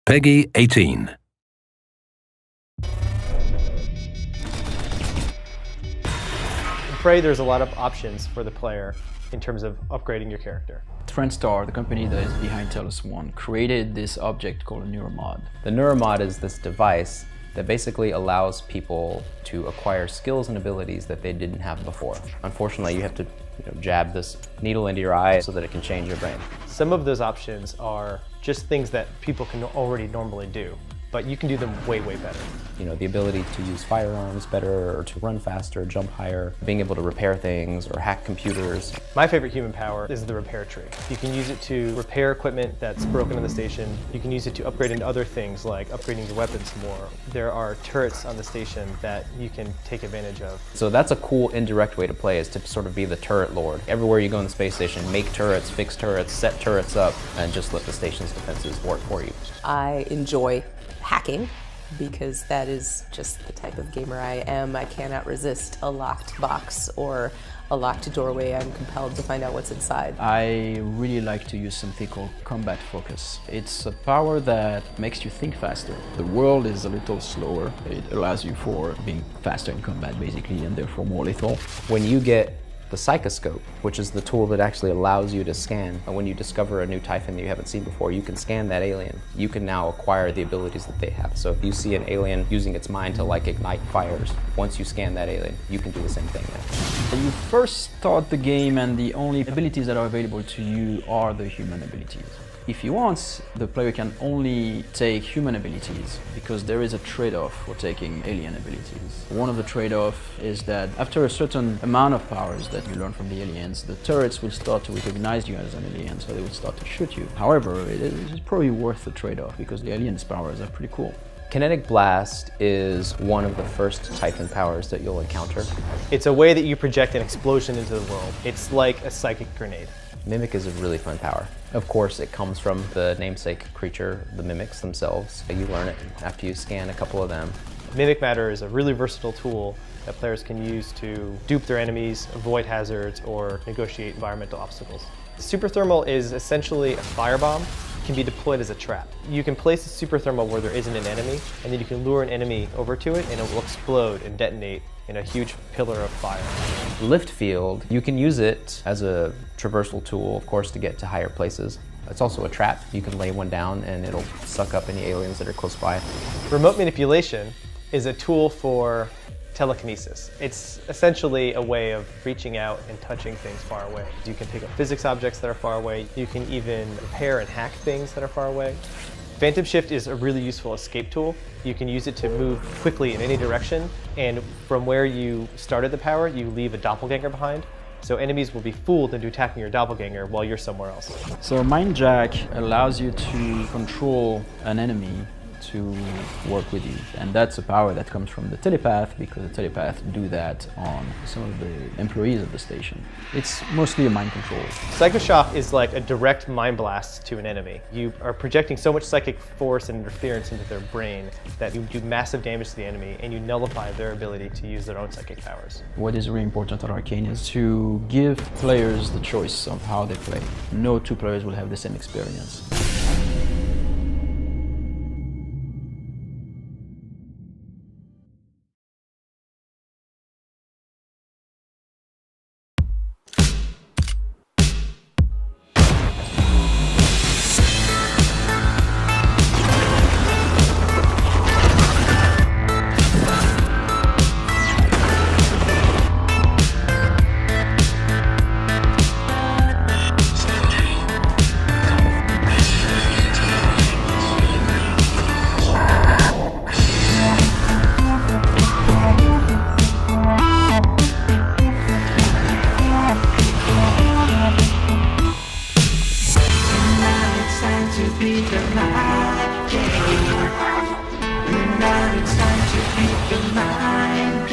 Peggy 18. In Prey, there's a lot of options for the player in terms of upgrading your character. Trendstar, the company that is behind Talos 1, created this object called a neuromod. The neuromod is this device that basically allows people to acquire skills and abilities that they didn't have before. Unfortunately, you have to jab this needle into your eye so that it can change your brain. Some of those options are just things that people can already normally do, but you can do them way, way better. The ability to use firearms better, or to run faster, jump higher, being able to repair things or hack computers. My favorite human power is the repair tree. You can use it to repair equipment that's broken in the station. You can use it to upgrade into other things like upgrading your weapons more. There are turrets on the station that you can take advantage of. So that's a cool indirect way to play, is to sort of be the turret lord. Everywhere you go in the space station, make turrets, fix turrets, set turrets up, and just let the station's defenses work for you. I enjoy hacking because that is just the type of gamer I am. I cannot resist a locked box or a locked doorway. I'm compelled to find out what's inside. I really like to use something called combat focus. It's a power that makes you think faster. The world is a little slower. It allows you for being faster in combat basically, and therefore more lethal. When you get the psychoscope, which is the tool that actually allows you to scan. When you discover a new Typhon that you haven't seen before, you can scan that alien. You can now acquire the abilities that they have. So if you see an alien using its mind to ignite fires, once you scan that alien, you can do the same thing now. You first start the game and the only abilities that are available to you are the human abilities. If you want, the player can only take human abilities because there is a trade-off for taking alien abilities. One of the trade-offs is that after a certain amount of powers that you learn from the aliens, the turrets will start to recognize you as an alien, so they will start to shoot you. However, it is probably worth the trade-off because the aliens' powers are pretty cool. Kinetic Blast is one of the first Typhon powers that you'll encounter. It's a way that you project an explosion into the world. It's like a psychic grenade. Mimic is a really fun power. Of course, it comes from the namesake creature, the mimics themselves. You learn it after you scan a couple of them. Mimic Matter is a really versatile tool that players can use to dupe their enemies, avoid hazards, or negotiate environmental obstacles. Super Thermal is essentially a firebomb. It can be deployed as a trap. You can place a super thermal where there isn't an enemy, and then you can lure an enemy over to it, and it will explode and detonate in a huge pillar of fire. Lift Field, you can use it as a traversal tool, of course, to get to higher places. It's also a trap. You can lay one down and it'll suck up any aliens that are close by. Remote Manipulation is a tool for telekinesis. It's essentially a way of reaching out and touching things far away. You can pick up physics objects that are far away. You can even repair and hack things that are far away. Phantom Shift is a really useful escape tool. You can use it to move quickly in any direction, and from where you started the power, you leave a doppelganger behind. So enemies will be fooled into attacking your doppelganger while you're somewhere else. So Mind Jack allows you to control an enemy to work with you, and that's a power that comes from the telepath, because the telepath do that on some of the employees of the station. It's mostly a mind control. Psychoshock is like a direct mind blast to an enemy. You are projecting so much psychic force and interference into their brain that you do massive damage to the enemy, and you nullify their ability to use their own psychic powers. What is really important at Arcane is to give players the choice of how they play. No two players will have the same experience. Now it's time to beat the mind.